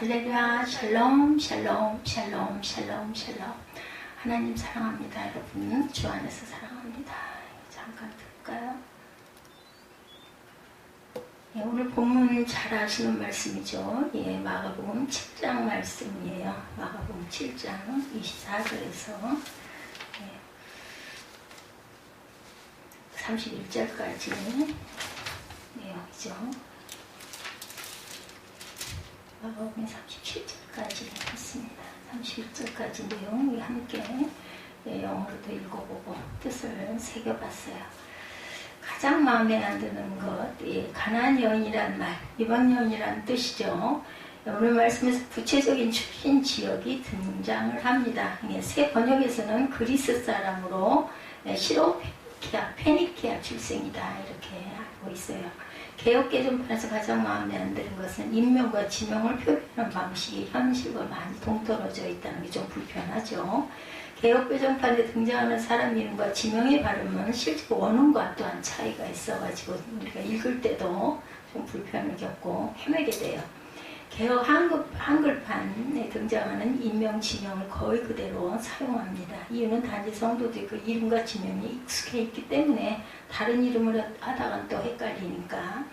할렐루야. 샬롬 샬롬 샬롬 샬롬 샬롬. 하나님 사랑합니다. 여러분 주 안에서 사랑합니다. 잠깐 들을까요? 예, 오늘 본문 잘 아시는 말씀이죠. 예, 마가복음 7장 말씀이에요. 마가복음 7장 24절에서 31절까지 내용이죠. 마가복음 37절까지 있습니다. 31절까지 내용이 함께 영어로도 읽어보고 뜻을 새겨봤어요. 가장 마음에 안 드는 것, 가나안 여인이란 말, 이방 여인이란 뜻이죠. 오늘 말씀에서 구체적인 출신 지역이 등장을 합니다. 새 번역에서는 그리스 사람으로 페니키아 출생이다 이렇게 알고 있어요. 개혁개정판에서 가장 마음에 안 드는 것은 인명과 지명을 표현하는 방식이 현실과 많이 동떨어져 있다는 게 좀 불편하죠. 개혁개정판에 등장하는 사람 이름과 지명의 발음은 실제 원문과 또한 차이가 있어가지고 우리가 읽을 때도 좀 불편을 겪고 헤매게 돼요. 개혁 한글판에 등장하는 인명, 지명을 거의 그대로 사용합니다. 이유는 단지 성도들이 그 이름과 지명이 익숙해 있기 때문에 다른 이름을 하다가 또 헷갈리니까.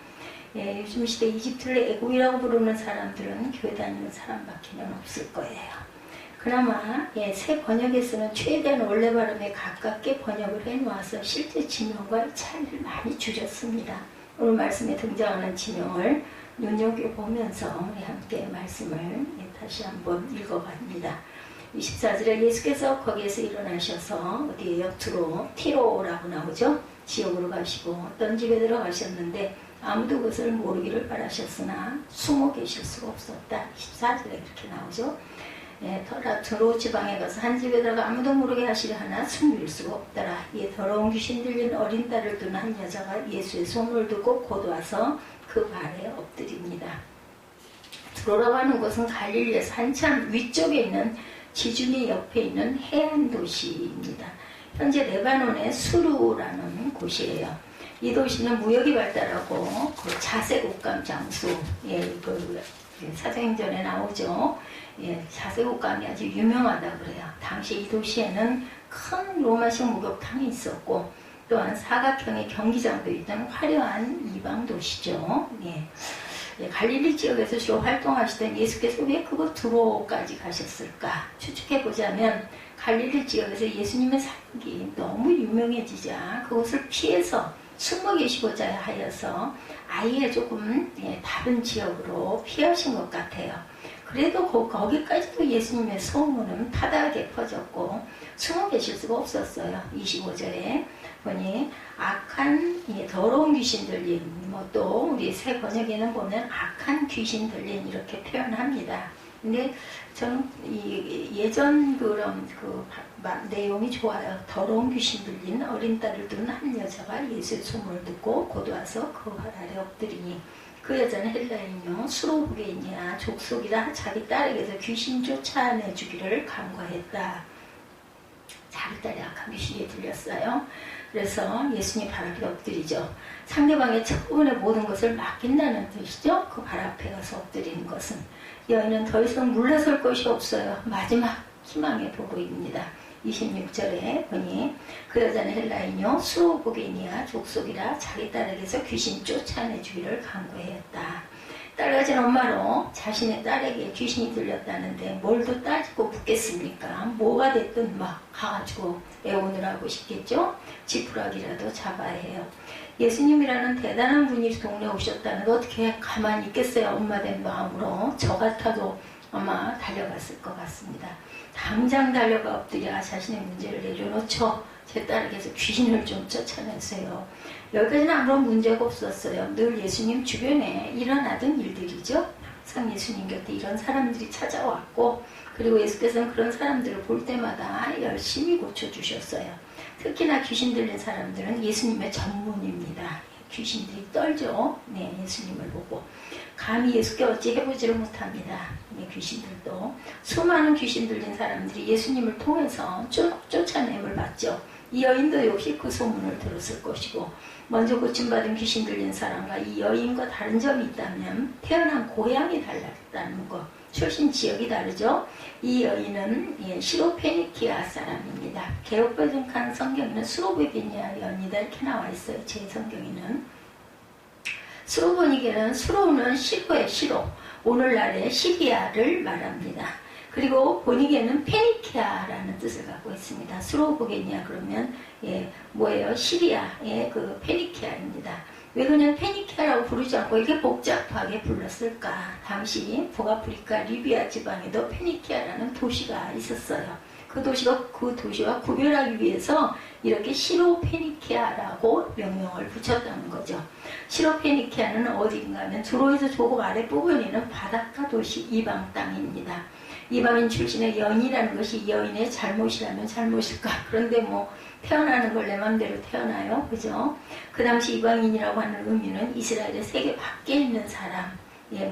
요즘 시대 이집트를 애국이라고 부르는 사람들은 교회 다니는 사람밖에는 없을 거예요. 그나마 새 번역에서는 최대한 원래 발음에 가깝게 번역을 해놓아서 실제 지명과 차이를 많이 줄였습니다. 오늘 말씀에 등장하는 지명을 눈여겨보면서 우리 함께 말씀을 다시 한번 읽어봅니다. 24절에 예수께서 거기에서 일어나셔서 어디에요? 티로라고 나오죠? 지역으로 가시고 어떤 집에 들어가셨는데 아무도 그것을 모르기를 바라셨으나 숨어 계실 수가 없었다. 24절에 이렇게 나오죠? 티로 지방에 가서 한 집에 들어가 아무도 모르게 하시려 하나 숨길 수가 없더라. 이에 더러운 귀신 들린 어린 딸을 둔 한 여자가 예수의 소문을 듣고 곧 와서 그 발에 엎드립니다. 티로라고 하는 곳은 갈릴리에서 한참 위쪽에 있는 지중해 옆에 있는 해안 도시입니다. 현재 레바논의 수루라는 곳이에요. 이 도시는 무역이 발달하고 그 자색옷감 장수, 사도행전에 나오죠. 자색옷감이 아주 유명하다고 그래요. 당시 이 도시에는 큰 로마식 목욕탕이 있었고 또한 사각형의 경기장도 있던 화려한 이방 도시죠. 갈릴리 지역에서 주로 활동하시던 예수께서 왜 그곳 티로까지 가셨을까? 추측해보자면 갈릴리 지역에서 예수님의 사역이 너무 유명해지자 그곳을 피해서 숨어 계시고자 하여서 아예 조금 다른 지역으로 피하신 것 같아요. 그래도 거기까지도 예수님의 소문은 타다하게 퍼졌고 숨어 계실 수가 없었어요. 25절에 보니 악한 더러운 귀신 들린, 또 우리 새 번역에는 보면 악한 귀신 들린 이렇게 표현합니다. 근데 저는 예전 그런 내용이 좋아요. 더러운 귀신 들린 어린 딸을 둔 한 여자가 예수의 소문을 듣고 곧 와서 그 발 아래 엎드리니 그 여자는 헬라인요 수로부게인이야 족속이라 자기 딸에게서 귀신 쫓아내주기를 간과했다. 자기 딸이 악한 귀신이 들렸어요. 그래서 예수님 발 앞에 엎드리죠. 상대방의 처분의 모든 것을 맡긴다는 뜻이죠. 그 발 앞에 가서 엎드리는 것은 여인은 더 이상 물러설 것이 없어요. 마지막 희망의 보고입니다. 26절에 보니 그 여자는 헬라인요 수로보게니아 족속이라 자기 딸에게서 귀신 쫓아내주기를 간구했다. 딸 가진 엄마로 자신의 딸에게 귀신이 들렸다는데 뭘도 따지고 묻겠습니까? 뭐가 됐든 막 가가지고 애원을 하고 싶겠죠? 지푸라기라도 잡아야 해요. 예수님이라는 대단한 분이 동네에 오셨다는데 어떻게 가만히 있겠어요? 엄마 된 마음으로 저 같아도 아마 달려갔을 것 같습니다. 당장 달려가 엎드려 자신의 문제를 내려놓죠. 제 딸에게서 귀신을 좀 쫓아내세요. 여기까지는 아무런 문제가 없었어요. 늘 예수님 주변에 일어나던 일들이죠. 항상 예수님 곁에 이런 사람들이 찾아왔고 그리고 예수께서는 그런 사람들을 볼 때마다 열심히 고쳐주셨어요. 특히나 귀신 들린 사람들은 예수님의 전문입니다. 귀신들이 떨죠. 예수님을 보고. 감히 예수께 어찌 해보지를 못합니다. 귀신들도. 수많은 귀신 들린 사람들이 예수님을 통해서 쫓아냄을 받죠. 이 여인도 역시 그 소문을 들었을 것이고 먼저 고침받은 귀신 들린 사람과 이 여인과 다른 점이 있다면 태어난 고향이 달랐다는 것. 출신 지역이 다르죠. 이 여인은 시로페니키아 사람입니다. 개혁버전칸 성경에는 수로보게니아 여인이다 이렇게 나와 있어요. 제 성경에는. 수로보니게는 수로는 시로의 시로, 오늘날의 시리아를 말합니다. 그리고 보니게는 페니키아라는 뜻을 갖고 있습니다. 수로보게니아 그러면 뭐예요? 시리아의 그 페니키아입니다. 왜 그냥 페니키아라고 부르지 않고 이렇게 복잡하게 불렀을까? 당시 북아프리카 리비아 지방에도 페니키아라는 도시가 있었어요. 그 도시와 구별하기 위해서 이렇게 시로페니키아라고 명명을 붙였다는 거죠. 시로페니키아는 어디인가 하면 두로에서 조국 아랫부분에는 바닷가 도시 이방 땅입니다. 이방인 출신의 여인이라는 것이 여인의 잘못이라면 잘못일까? 그런데 뭐 태어나는 걸 내 맘대로 태어나요. 그죠? 그 당시 이방인이라고 하는 의미는 이스라엘의 세계 밖에 있는 사람,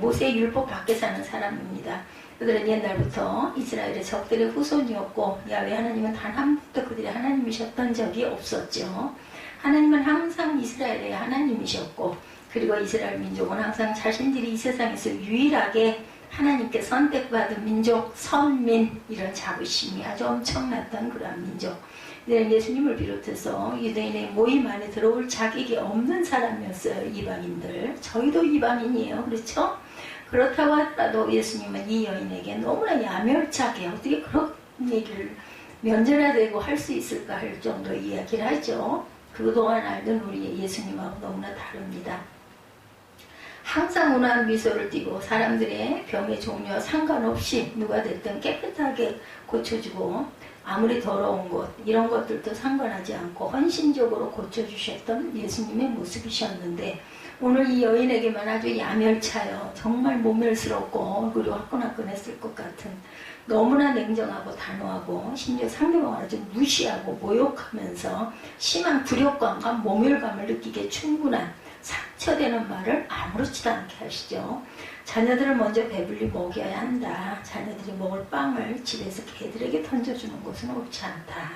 모세의 율법 밖에 사는 사람입니다. 그들은 옛날부터 이스라엘의 적들의 후손이었고 야훼 하나님은 단 한 번도 그들의 하나님이셨던 적이 없었죠. 하나님은 항상 이스라엘의 하나님이셨고 그리고 이스라엘 민족은 항상 자신들이 이 세상에서 유일하게 하나님께 선택받은 민족, 선민 이런 자부심이 아주 엄청났던 그런 민족. 예수님을 비롯해서 유대인의 모임 안에 들어올 자격이 없는 사람이었어요. 이방인들. 저희도 이방인이에요. 그렇죠? 그렇다고 하더라도 예수님은 이 여인에게 너무나 야멸차게 어떻게 그런 얘기를 면전화되고 할 수 있을까 할 정도 이야기를 하죠. 그동안 알던 우리 예수님하고 너무나 다릅니다. 항상 온화한 미소를 띠고 사람들의 병의 종류와 상관없이 누가 됐든 깨끗하게 고쳐주고 아무리 더러운 것 이런 것들도 상관하지 않고 헌신적으로 고쳐주셨던 예수님의 모습이셨는데 오늘 이 여인에게만 아주 야멸차요. 정말 모멸스럽고 얼굴이 화끈화끈했을 것 같은 너무나 냉정하고 단호하고 심지어 상대방을 아주 무시하고 모욕하면서 심한 굴욕감과 모멸감을 느끼게 충분한 상처되는 말을 아무렇지도 않게 하시죠. 자녀들을 먼저 배불리 먹여야 한다. 자녀들이 먹을 빵을 집에서 개들에게 던져주는 것은 옳지 않다.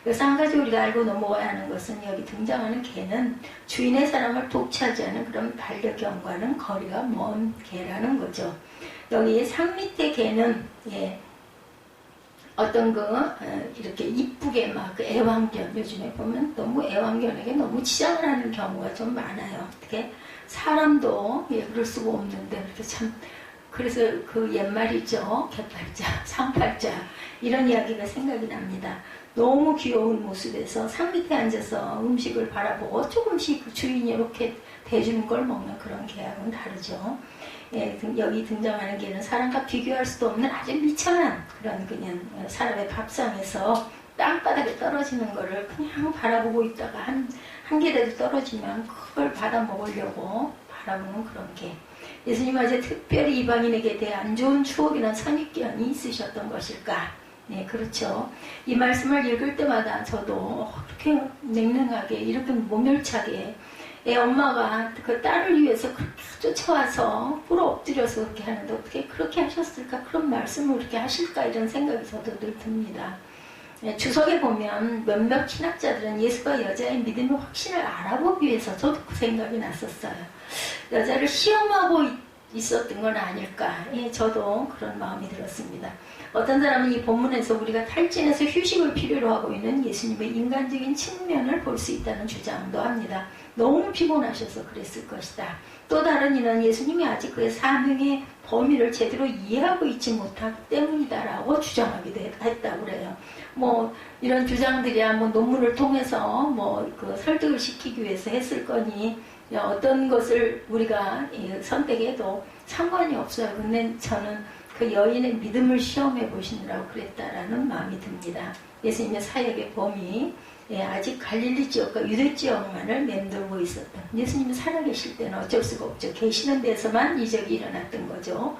그래서 한 가지 우리가 알고 넘어가야 하는 것은 여기 등장하는 개는 주인의 사람을 독차지하는 그런 반려견과는 거리가 먼 개라는 거죠. 여기 상 밑의 개는 어떤 이렇게 이쁘게 막 애완견 요즘에 보면 너무 애완견에게 너무 치장을 하는 경우가 좀 많아요. 어떻게 사람도 그럴 수가 없는데 그렇게 참 그래서 그 옛말이죠. 개팔자, 상팔자 이런 이야기가 생각이 납니다. 너무 귀여운 모습에서 상 밑에 앉아서 음식을 바라보고 조금씩 그 주인이 이렇게 대주는 걸 먹는 그런 개하고는 다르죠. 여기 등장하는 개는 사람과 비교할 수도 없는 아주 미천한 그런 그냥 사람의 밥상에서 땅바닥에 떨어지는 거를 그냥 바라보고 있다가 한 개라도 떨어지면 그걸 받아 먹으려고 바라보는 그런 개. 예수님은 이제 특별히 이방인에게 대해 안 좋은 추억이나 선입견이 있으셨던 것일까? 네, 그렇죠. 이 말씀을 읽을 때마다 저도 그렇게 냉랭하게 이렇게 모멸차게 엄마가 그 딸을 위해서 그렇게 쫓아와서 꿇어 엎드려서 그렇게 하는데 어떻게 그렇게 하셨을까? 그런 말씀을 그렇게 하실까? 이런 생각이 저도 늘 듭니다. 주석에 보면 몇몇 신학자들은 예수가 여자의 믿음의 확신을 알아보기 위해서 저도 그 생각이 났었어요. 여자를 시험하고 있었던 건 아닐까? 저도 그런 마음이 들었습니다. 어떤 사람은 이 본문에서 우리가 탈진해서 휴식을 필요로 하고 있는 예수님의 인간적인 측면을 볼 수 있다는 주장도 합니다. 너무 피곤하셔서 그랬을 것이다. 또 다른 이는 예수님이 아직 그의 사명의 범위를 제대로 이해하고 있지 못하기 때문이다라고 주장하기도 했다고 그래요. 뭐 이런 주장들이야 뭐 논문을 통해서 뭐 그 설득을 시키기 위해서 했을 거니 어떤 것을 우리가 선택해도 상관이 없어요. 근데 저는 그 여인의 믿음을 시험해 보시느라고 그랬다라는 마음이 듭니다. 예수님의 사역의 범위 아직 갈릴리 지역과 유대 지역만을 맴돌고 있었던 예수님이 살아계실 때는 어쩔 수가 없죠. 계시는 데서만 이적이 일어났던 거죠.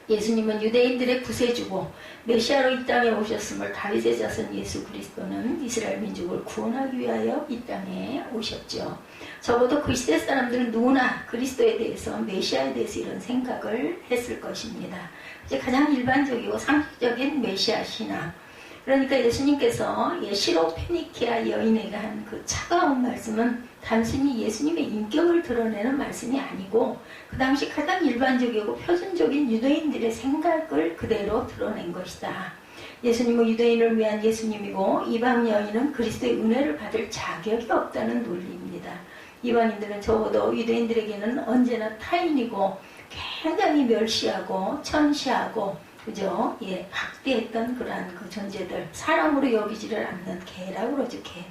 예수님은 유대인들의 구세주고 메시아로 이 땅에 오셨음을 다윗의 자손 예수 그리스도는 이스라엘 민족을 구원하기 위하여 이 땅에 오셨죠. 적어도 그 시대 사람들은 누구나 그리스도에 대해서 메시아에 대해서 이런 생각을 했을 것입니다. 이제 가장 일반적이고 상식적인 메시아 신앙 그러니까 예수님께서 시로페니키아 여인에게 한 그 차가운 말씀은 단순히 예수님의 인격을 드러내는 말씀이 아니고 그 당시 가장 일반적이고 표준적인 유대인들의 생각을 그대로 드러낸 것이다. 예수님은 유대인을 위한 예수님이고 이방 여인은 그리스도의 은혜를 받을 자격이 없다는 논리입니다. 이방인들은 적어도 유대인들에게는 언제나 타인이고 굉장히 멸시하고 천시하고 그죠? 박대했던 그러한 그 존재들, 사람으로 여기지를 않는 개라고 그러죠. 개.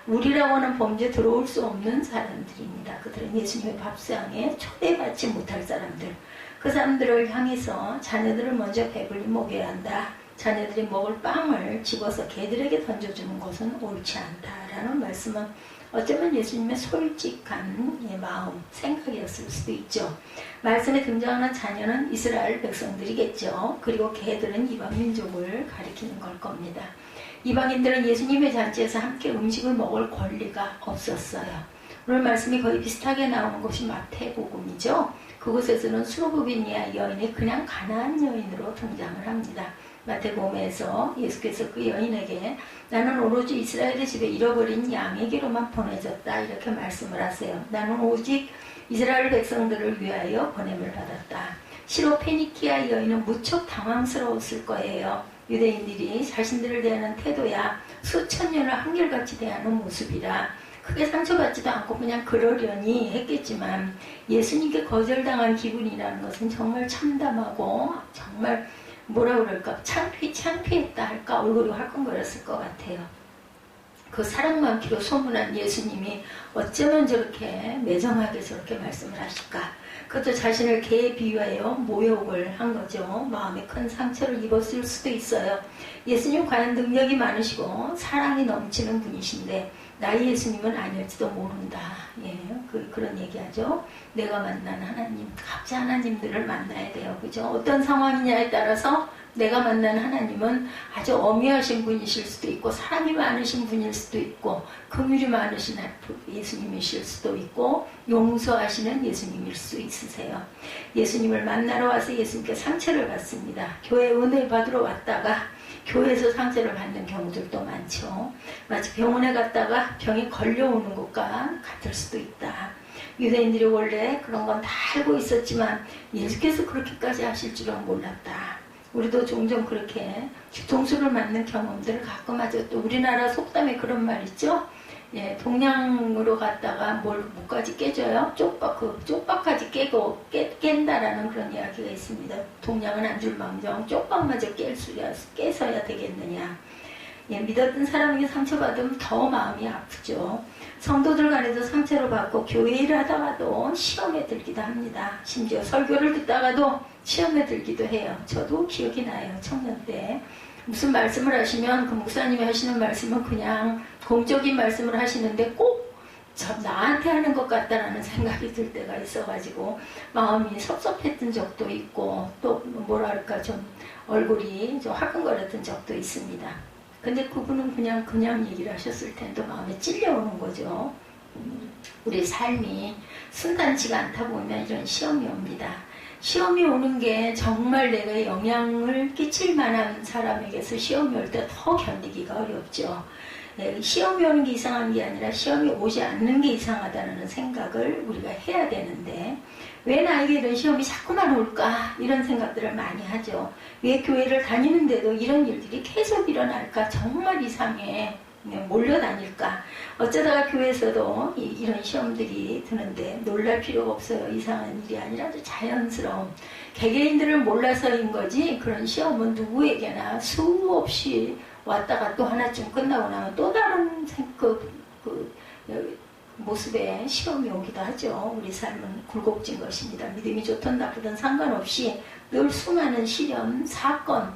우리라고 하는 범죄에 들어올 수 없는 사람들입니다. 그들은 예수님의 밥상에 초대받지 못할 사람들. 그 사람들을 향해서 자녀들을 먼저 배불리 먹여야 한다. 자녀들이 먹을 빵을 집어서 개들에게 던져주는 것은 옳지 않다라는 말씀은 어쩌면 예수님의 솔직한 마음, 생각이었을 수도 있죠. 말씀에 등장하는 자녀는 이스라엘 백성들이겠죠. 그리고 개들은 이방 민족을 가리키는 걸 겁니다. 이방인들은 예수님의 잔치에서 함께 음식을 먹을 권리가 없었어요. 오늘 말씀이 거의 비슷하게 나오는 것이 마태복음이죠. 그곳에서는 수로보비니아 여인이 그냥 가나안 여인으로 등장을 합니다. 마태복음에서 예수께서 그 여인에게 나는 오로지 이스라엘의 집에 잃어버린 양에게로만 보내졌다 이렇게 말씀을 하세요. 나는 오직 이스라엘 백성들을 위하여 보냄을 받았다. 시로페니키아 여인은 무척 당황스러웠을 거예요. 유대인들이 자신들을 대하는 태도야 수천 년을 한결같이 대하는 모습이라 크게 상처받지도 않고 그냥 그러려니 했겠지만 예수님께 거절당한 기분이라는 것은 정말 참담하고 정말 뭐라 그럴까 창피했다 할까 얼굴이 화끈거렸을 것 같아요. 그 사랑 많기로 소문한 예수님이 어쩌면 저렇게 매정하게 저렇게 말씀을 하실까. 그것도 자신을 개에 비유하여 모욕을 한 거죠. 마음에 큰 상처를 입었을 수도 있어요. 예수님 과연 능력이 많으시고 사랑이 넘치는 분이신데 나의 예수님은 아닐지도 모른다. 그런 얘기하죠. 내가 만난 하나님, 각자 하나님들을 만나야 돼요. 그죠? 어떤 상황이냐에 따라서 내가 만난 하나님은 아주 엄미하신 분이실 수도 있고 사랑이 많으신 분일 수도 있고 긍휼이 많으신 예수님이실 수도 있고 용서하시는 예수님일 수 있으세요. 예수님을 만나러 와서 예수님께 상처를 받습니다. 교회 은혜 받으러 왔다가 교회에서 상처를 받는 경우들도 많죠. 마치 병원에 갔다가 병이 걸려오는 것과 같을 수도 있다. 유대인들이 원래 그런 건 다 알고 있었지만 예수께서 그렇게까지 하실 줄은 몰랐다. 우리도 종종 그렇게 뒤통수를 맞는 경험들을 가끔 하죠. 또 우리나라 속담에 그런 말 있죠. 동양으로 갔다가 목까지 깨져요. 쪽박까지 깬다라는 그런 이야기가 있습니다. 동양은 안 줄망정 쪽박마저 깨서야 되겠느냐. 믿었던 사람에게 상처받으면 더 마음이 아프죠. 성도들 간에도 상처를 받고 교회 일을 하다가도 시험에 들기도 합니다. 심지어 설교를 듣다가도 시험에 들기도 해요. 저도 기억이 나요. 청년 때 무슨 말씀을 하시면 그 목사님이 하시는 말씀은 그냥 공적인 말씀을 하시는데 꼭 나한테 하는 것 같다라는 생각이 들 때가 있어가지고 마음이 섭섭했던 적도 있고 또 뭐랄까 좀 얼굴이 좀 화끈거렸던 적도 있습니다. 근데 그분은 그냥 얘기를 하셨을 텐데 마음에 찔려오는 거죠. 우리 삶이 순탄치가 않다 보면 이런 시험이 옵니다. 시험이 오는 게 정말 내가 영향을 끼칠 만한 사람에게서 시험이 올 때 더 견디기가 어렵죠. 시험이 오는 게 이상한 게 아니라 시험이 오지 않는 게 이상하다는 생각을 우리가 해야 되는데 왜 나에게 이런 시험이 자꾸만 올까 이런 생각들을 많이 하죠. 왜 교회를 다니는데도 이런 일들이 계속 일어날까 정말 이상해. 몰려다닐까 어쩌다가 교회에서도 이런 시험들이 드는데 놀랄 필요가 없어요. 이상한 일이 아니라 아주 자연스러운 개개인들을 몰라서인 거지 그런 시험은 누구에게나 수없이 왔다가 또 하나쯤 끝나고 나면 또 다른 모습의 시험이 오기도 하죠. 우리 삶은 굴곡진 것입니다. 믿음이 좋든 나쁘든 상관없이 늘 수많은 시련, 사건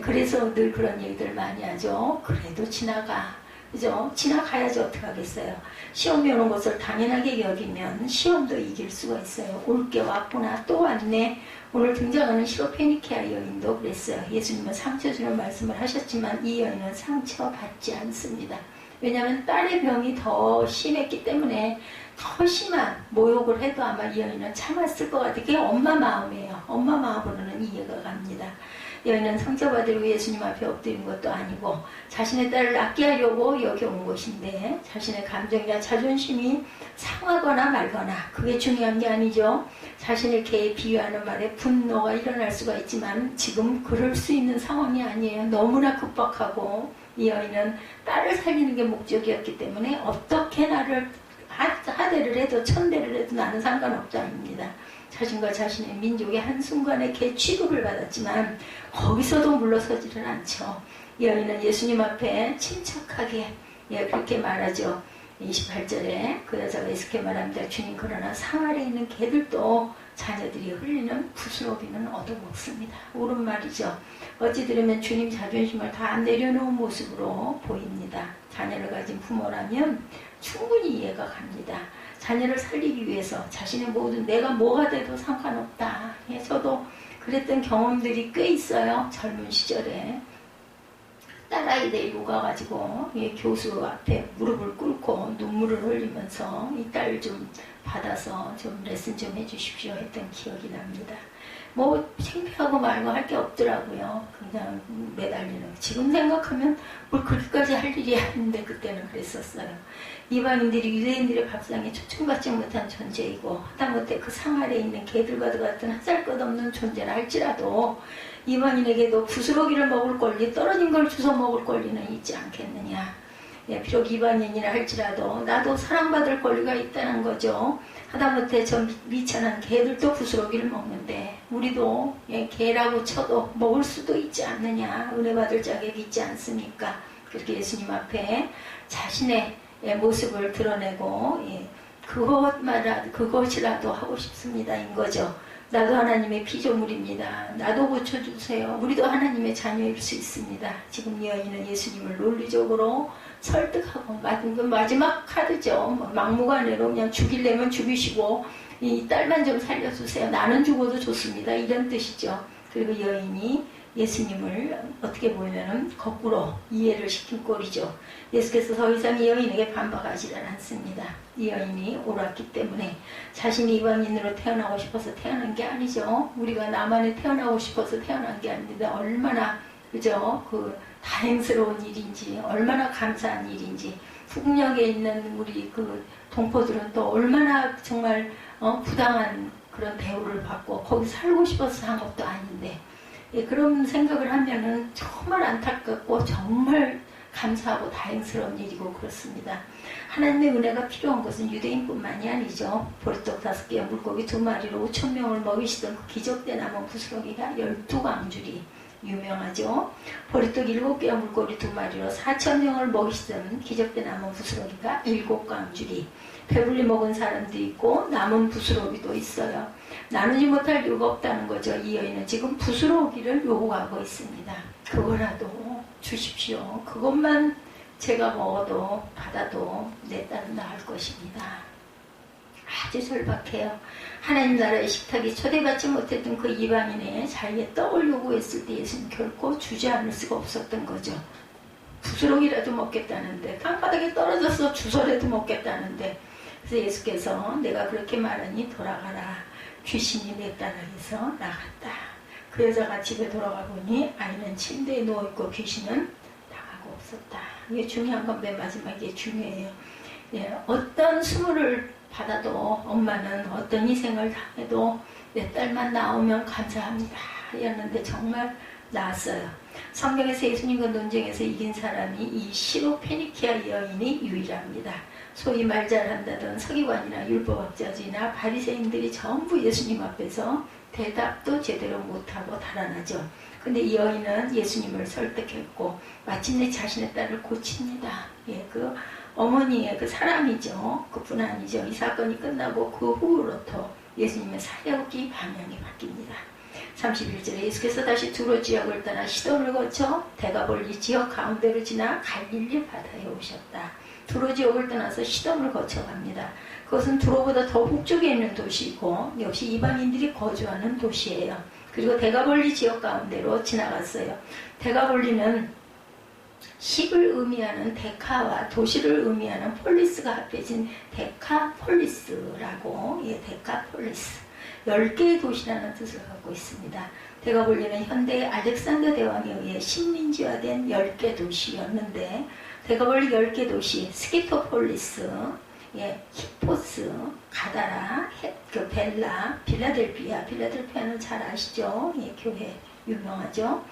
그래서 늘 그런 얘기들 많이 하죠. 그래도 지나가. 그죠? 지나가야지 어떡하겠어요. 시험이 오는 것을 당연하게 여기면 시험도 이길 수가 있어요. 올 게 왔구나. 또 왔네. 오늘 등장하는 시로페니키아 여인도 그랬어요. 예수님은 상처 주는 말씀을 하셨지만 이 여인은 상처받지 않습니다. 왜냐하면 딸의 병이 더 심했기 때문에 더 심한 모욕을 해도 아마 이 여인은 참았을 것 같아요. 그게 엄마 마음이에요. 엄마 마음으로는 이해가 갑니다. 여인은 상처받으려고 예수님 앞에 엎드린 것도 아니고 자신의 딸을 낫게 하려고 여기 온 것인데 자신의 감정이나 자존심이 상하거나 말거나 그게 중요한 게 아니죠. 자신을 개에 비유하는 말에 분노가 일어날 수가 있지만 지금 그럴 수 있는 상황이 아니에요. 너무나 급박하고 이 여인은 딸을 살리는 게 목적이었기 때문에 어떻게 나를 하대를 해도 천대를 해도 나는 상관없다입니다. 자신과 자신의 민족의 한순간에 개 취급을 받았지만 거기서도 물러서지를 않죠. 이 여인은 예수님 앞에 침착하게 그렇게 말하죠. 28절에 그 여자가 이렇게 말합니다. 주님, 그러나 상 아래 있는 개들도 자녀들이 흘리는 부스러기는 얻어먹습니다. 옳은 말이죠. 어찌 들으면 주님 자존심을 다 내려놓은 모습으로 보입니다. 자녀를 가진 부모라면 충분히 이해가 갑니다. 자녀를 살리기 위해서 자신의 모든 내가 뭐가 돼도 상관없다. 저도 그랬던 경험들이 꽤 있어요. 젊은 시절에 딸아이 데리고 가가지고 교수 앞에 무릎을 꿇고 눈물을 흘리면서 이 딸 좀 받아서 좀 레슨 좀 해주십시오 했던 기억이 납니다. 뭐 창피하고 말고 할 게 없더라고요. 그냥 매달리는. 지금 생각하면 뭘 그렇게까지 할 일이 아닌데 그때는 그랬었어요. 이방인들이 유대인들의 밥상에 초청받지 못한 존재이고 하다못해 그 상 아래에 있는 개들과도 같은 하잘것없는 존재라 할지라도 이방인에게도 부스러기를 먹을 권리, 떨어진 걸 주워 먹을 권리는 있지 않겠느냐. 비록 이방인이라 할지라도 나도 사랑받을 권리가 있다는 거죠. 하다못해 저 미천한 개들도 부스러기를 먹는데 우리도 개라고 쳐도 먹을 수도 있지 않느냐. 은혜 받을 자격이 있지 않습니까? 그렇게 예수님 앞에 자신의 모습을 드러내고 그것이라도 하고 싶습니다. 인 거죠. 나도 하나님의 피조물입니다. 나도 고쳐주세요. 우리도 하나님의 자녀일 수 있습니다. 지금 이 여인은 예수님을 논리적으로 설득하고 마지막 카드죠. 막무가내로 그냥 죽이려면 죽이시고 이 딸만 좀 살려주세요. 나는 죽어도 좋습니다. 이런 뜻이죠. 그리고 이 여인이 예수님을 어떻게 보면은 거꾸로 이해를 시킨 꼴이죠. 예수께서 더 이상 이 여인에게 반박하지는 않습니다. 이 여인이 옳았기 때문에 자신이 이방인으로 태어나고 싶어서 태어난 게 아니죠. 우리가 남한에 태어나고 싶어서 태어난 게 아닌데 얼마나 그죠? 그 다행스러운 일인지 얼마나 감사한 일인지 북녘에 있는 우리 그 동포들은 또 얼마나 정말 부당한 그런 대우를 받고 거기 살고 싶어서 산 것도 아닌데 그런 생각을 하면은 정말 안타깝고 정말 감사하고 다행스러운 일이고 그렇습니다. 하나님의 은혜가 필요한 것은 유대인뿐만이 아니죠. 보리떡 5개와 물고기 2마리로 5,000명을 먹이시던 그 기적대 남은 부스러기가 12광줄이 유명하죠. 보리떡 7개와 물고기 2마리로 4,000명을 먹이시던 기적대 남은 부스러기가 7광줄이 배불리 먹은 사람도 있고 남은 부스러기도 있어요. 나누지 못할 이유가 없다는 거죠. 이 여인은 지금 부스러기를 요구하고 있습니다. 그거라도 주십시오. 그것만 제가 먹어도 받아도 내 딸은 나을 것입니다. 아주 절박해요. 하나님 나라의 식탁이 초대받지 못했던 그 이방인의 자기의 떡을 요구했을 때 예수는 결코 주지 않을 수가 없었던 거죠. 부스러기라도 먹겠다는데 땅바닥에 떨어져서 주서라도 먹겠다는데 그래서 예수께서 내가 그렇게 말하니 돌아가라. 귀신이 내 딸에게서 나갔다. 그 여자가 집에 돌아가 보니 아이는 침대에 누워있고 귀신은 나가고 없었다. 이게 중요한 건 맨 마지막에 중요해요. 어떤 수모를 받아도 엄마는 어떤 희생을 당해도 내 딸만 나오면 감사합니다. 였는데 정말 나았어요. 성경에서 예수님과 논쟁에서 이긴 사람이 이 시로페니키아 여인이 유일합니다. 소위 말 잘한다던 서기관이나 율법학자들이나 바리새인들이 전부 예수님 앞에서 대답도 제대로 못하고 달아나죠. 근데 이 여인은 예수님을 설득했고 마침내 자신의 딸을 고칩니다. 그 어머니의 그 사람이죠. 그뿐 아니죠. 이 사건이 끝나고 그 후로부터 예수님의 사역이 방향이 바뀝니다. 31절에 예수께서 다시 두로 지역을 떠나 시돈을 거쳐 대가볼리 지역 가운데로 지나 갈릴리 바다에 오셨다. 두로 지역을 떠나서 시돈을 거쳐갑니다. 그것은 두로보다 더 북쪽에 있는 도시이고 역시 이방인들이 거주하는 도시예요. 그리고 대가볼리 지역 가운데로 지나갔어요. 대가볼리는 10을 의미하는 데카와 도시를 의미하는 폴리스가 합해진 데카폴리스라고 데카폴리스 10개의 도시라는 뜻을 갖고 있습니다. 데가볼리는 현대의 알렉산더 대왕에 의해 식민지화된 10개 도시였는데 데가볼리 10개 도시, 스키토폴리스, 히포스, 가다라, 벨라, 필라델피아는 잘 아시죠? 교회 유명하죠.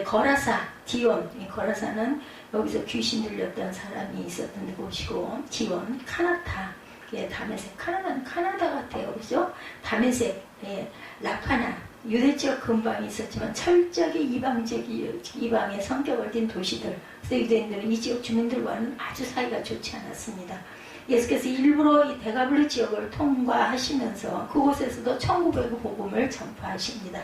거라사, 디온, 거라사는 여기서 귀신 들렸던 사람이 있었던 곳이고, 디온, 카나타, 다메섹, 카나다는 카나다 같아요, 그죠? 다메섹, 라파나, 유대 지역 근방이 있었지만 철저하게 이방의 성격을 띤 도시들. 그래서 유대인들은 이 지역 주민들과는 아주 사이가 좋지 않았습니다. 예수께서 일부러 이 데가블리 지역을 통과하시면서 그곳에서도 천국의 복음을 전파하십니다.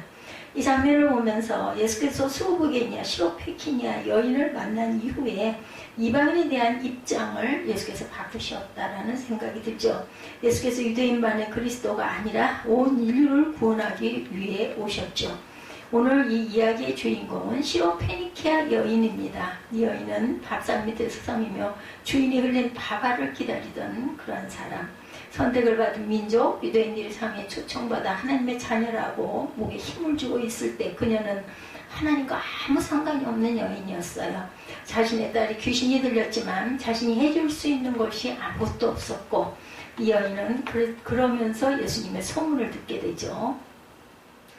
이 장면을 보면서 예수께서 수부게니아, 시로페키니아 여인을 만난 이후에 이방인에 대한 입장을 예수께서 바꾸셨다라는 생각이 들죠. 예수께서 유대인만의 그리스도가 아니라 온 인류를 구원하기 위해 오셨죠. 오늘 이 이야기의 주인공은 시로페니키아 여인입니다. 이 여인은 밥상 밑에서 섬이며 주인이 흘린 밥알을 기다리던 그런 사람. 선택을 받은 민족, 유대인들이 상에 초청받아 하나님의 자녀라고 목에 힘을 주고 있을 때 그녀는 하나님과 아무 상관이 없는 여인이었어요. 자신의 딸이 귀신이 들렸지만 자신이 해줄 수 있는 것이 아무것도 없었고, 이 여인은 그러면서 예수님의 소문을 듣게 되죠.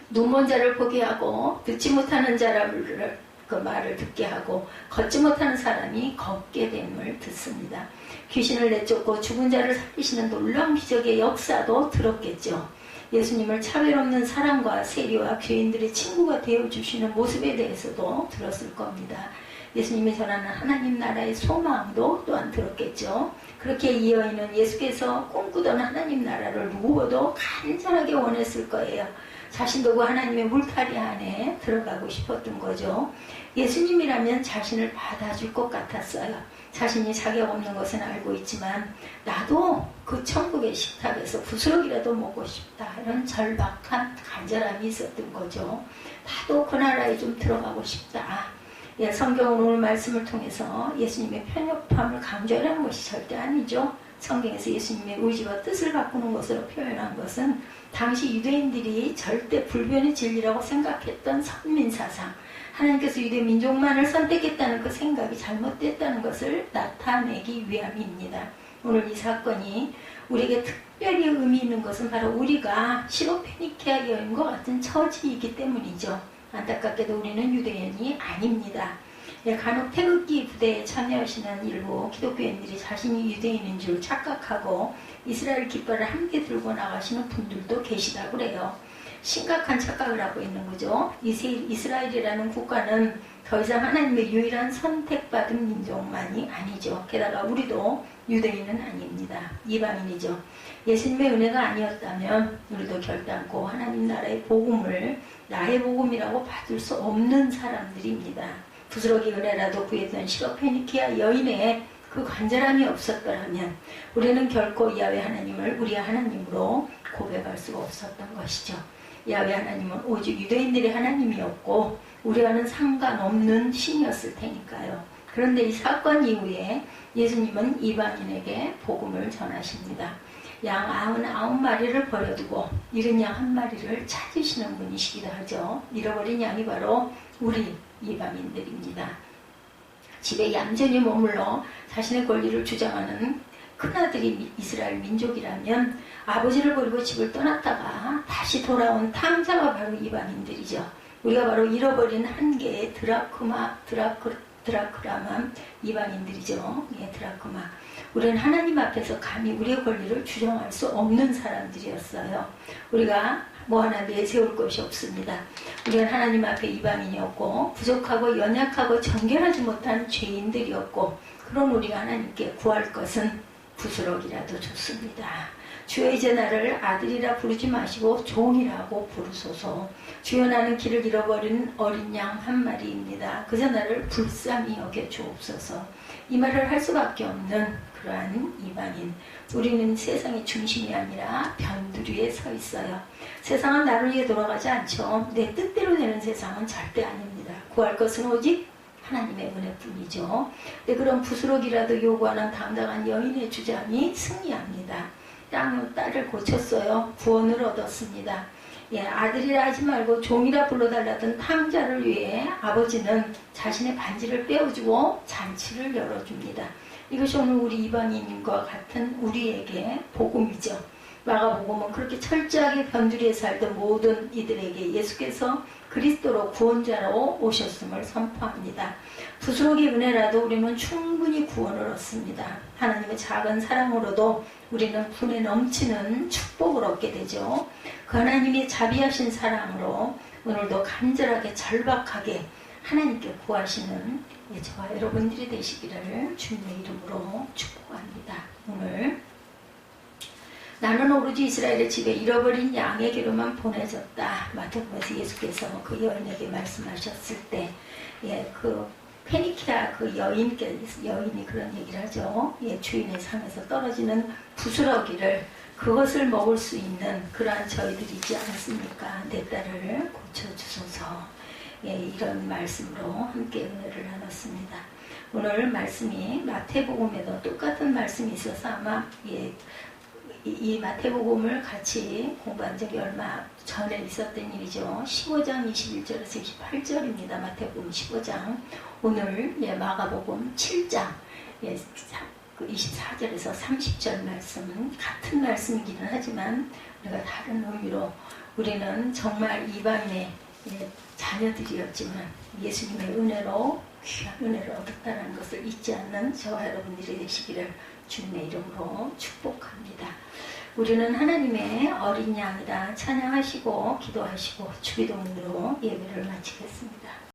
눈먼 자를 보게 하고 듣지 못하는 자를 그 말을 듣게 하고 걷지 못하는 사람이 걷게 됨을 듣습니다. 귀신을 내쫓고 죽은 자를 살리시는 놀라운 기적의 역사도 들었겠죠. 예수님을 차별 없는 사랑과 세리와 죄인들의 친구가 되어주시는 모습에 대해서도 들었을 겁니다. 예수님이 전하는 하나님 나라의 소망도 또한 들었겠죠. 그렇게 이 여인은 예수께서 꿈꾸던 하나님 나라를 누구보다 간절하게 원했을 거예요. 자신도 그 하나님의 물타리 안에 들어가고 싶었던 거죠. 예수님이라면 자신을 받아줄 것 같았어요. 자신이 자격 없는 것은 알고 있지만 나도 그 천국의 식탁에서 부스러기라도 먹고 싶다. 이런 절박한 간절함이 있었던 거죠. 나도 그 나라에 좀 들어가고 싶다. 성경은 오늘 말씀을 통해서 예수님의 편협함을 강조하는 것이 절대 아니죠. 성경에서 예수님의 의지와 뜻을 바꾸는 것으로 표현한 것은 당시 유대인들이 절대 불변의 진리라고 생각했던 선민사상, 하나님께서 유대 민족만을 선택했다는 그 생각이 잘못됐다는 것을 나타내기 위함입니다. 오늘 이 사건이 우리에게 특별히 의미 있는 것은 바로 우리가 시로페니키아 여인과 같은 처지이기 때문이죠. 안타깝게도 우리는 유대인이 아닙니다. 간혹 태극기 부대에 참여하시는 일부 기독교인들이 자신이 유대인인 줄 착각하고 이스라엘 깃발을 함께 들고 나가시는 분들도 계시다고 그래요. 심각한 착각을 하고 있는 거죠. 이스라엘이라는 국가는 더 이상 하나님의 유일한 선택받은 민족만이 아니죠. 게다가 우리도 유대인은 아닙니다. 이방인이죠. 예수님의 은혜가 아니었다면 우리도 결단코 하나님 나라의 복음을 나의 복음이라고 받을 수 없는 사람들입니다. 부스러기 은혜라도 구했던 시로페니키아 여인의 그 간절함이 없었더라면 우리는 결코 야훼 하나님을 우리의 하나님으로 고백할 수가 없었던 것이죠. 야훼 하나님은 오직 유대인들의 하나님이었고 우리와는 상관없는 신이었을 테니까요. 그런데 이 사건 이후에 예수님은 이방인에게 복음을 전하십니다. 양 99마리를 버려두고 잃은 양 1마리를 찾으시는 분이시기도 하죠. 잃어버린 양이 바로 우리 이방인들입니다. 집에 얌전히 머물러 자신의 권리를 주장하는 큰아들이 이스라엘 민족이라면 아버지를 버리고 집을 떠났다가 다시 돌아온 탕자가 바로 이방인들이죠. 우리가 바로 잃어버린 한 개의 드라크라만 이방인들이죠. 드라크마. 우리는 하나님 앞에서 감히 우리의 권리를 주장할 수 없는 사람들이었어요. 우리가 뭐 하나 내세울 것이 없습니다. 우리는 하나님 앞에 이방인이었고 부족하고 연약하고 정결하지 못한 죄인들이었고 그런 우리가 하나님께 구할 것은 부스럭이라도 좋습니다. 주여 이제 나를 아들이라 부르지 마시고 종이라고 부르소서. 주여 나는 길을 잃어버린 어린 양 1마리입니다. 그저 나를 불쌍히 여겨 주옵소서. 이 말을 할 수밖에 없는 그러한 이방인. 우리는 세상의 중심이 아니라 변두리에 서 있어요. 세상은 나를 위해 돌아가지 않죠. 내 뜻대로 되는 세상은 절대 아닙니다. 구할 것은 오직 하나님의 은혜뿐이죠. 근데 그런 부스럭이라도 요구하는 당당한 여인의 주장이 승리합니다. 딸을 고쳤어요. 구원을 얻었습니다. 아들이라 하지 말고 종이라 불러달라던 탕자를 위해 아버지는 자신의 반지를 빼어주고 잔치를 열어줍니다. 이것이 오늘 우리 이방인과 같은 우리에게 복음이죠. 마가복음은 그렇게 철저하게 변두리에 살던 모든 이들에게 예수께서 그리스도로 구원자로 오셨음을 선포합니다. 부스러기 은혜라도 우리는 충분히 구원을 얻습니다. 하나님의 작은 사랑으로도 우리는 분에 넘치는 축복을 얻게 되죠. 그 하나님의 자비하신 사랑으로 오늘도 간절하게 절박하게 하나님께 구하시는 저와 여러분들이 되시기를 주님의 이름으로 축복합니다. 오늘 나는 오로지 이스라엘의 집에 잃어버린 양에게로만 보내졌다. 마태복음에서 예수께서 그 여인에게 말씀하셨을 때, 그 페니키아 그 여인이 그런 얘기를 하죠. 주인의 상에서 떨어지는 부스러기를 그것을 먹을 수 있는 그러한 저희들이지 않습니까? 내 딸을 고쳐주소서. 이런 말씀으로 함께 은혜를 나눴습니다. 오늘 말씀이 마태복음에도 똑같은 말씀이 있어서 아마 이 마태복음을 같이 공부한 적이 얼마 전에 있었던 일이죠. 15장 21절에서 28절입니다. 마태복음 15장. 오늘 마가복음 7장 24절에서 30절 말씀은 같은 말씀이기는 하지만 우리가 다른 의미로 우리는 정말 이방인의 자녀들이었지만 예수님의 은혜로 귀한 은혜를 얻었다는 것을 잊지 않는 저와 여러분들이 되시기를 주님의 이름으로 축복합니다. 우리는 하나님의 어린 양이다 찬양하시고 기도하시고 주기도문으로 예배를 마치겠습니다.